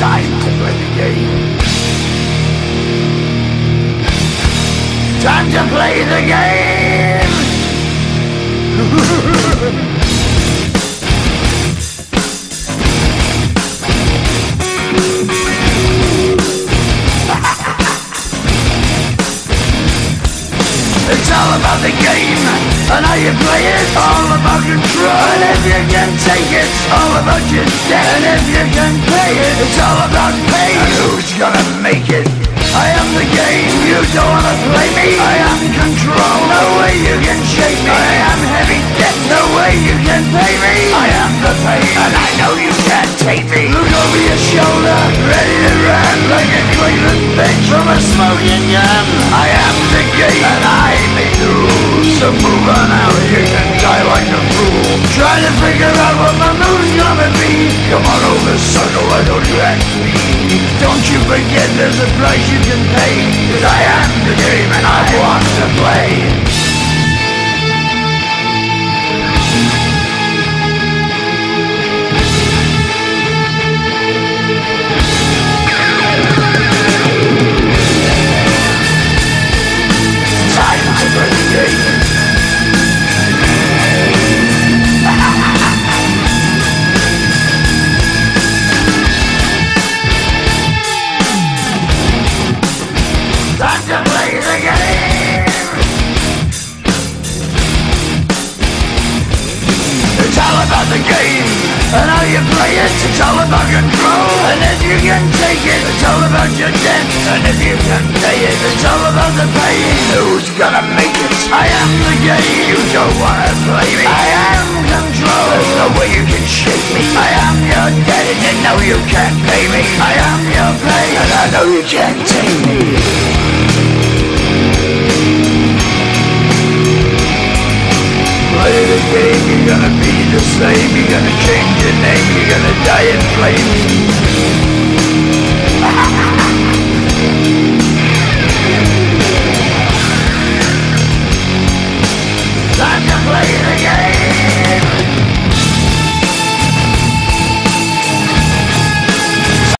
Time to play the game. Time to play the game. It's all about the game and how you play it. All about control, and if you can take it, it's all about your debt. And if you can pay it, it's all about pain. And who's gonna make it? I am the game, you don't wanna play me. I am control, no way you can shake me. I am heavy debt, no way you can pay me. I am the pain, and I know you can't take me. Look over your shoulder, ready to run like a Cleveland bitch from a smoking gun. I am the game, and I may lose. So move on out, you can die like a fool. Try to figure out what my move's gonna be. Come on over, sucker, why don't you ask me? Don't you forget there's a price you can pay. 'Cause I am the game and I want to play. Time to play the game. Time to play the game. It's all about the game and how you play it. It's all about control, and if you can take it, it's all about your debt. And if you can pay it, it's all about the pain. Who's gonna make it? I am the game. You don't wanna play me. I am control. There's no way you can shake me. I am your debt, and you know you can't pay me. I am your pain, and I know you can't take me. Play the game, you're gonna be the same. You're gonna change your name, you're gonna die in flames.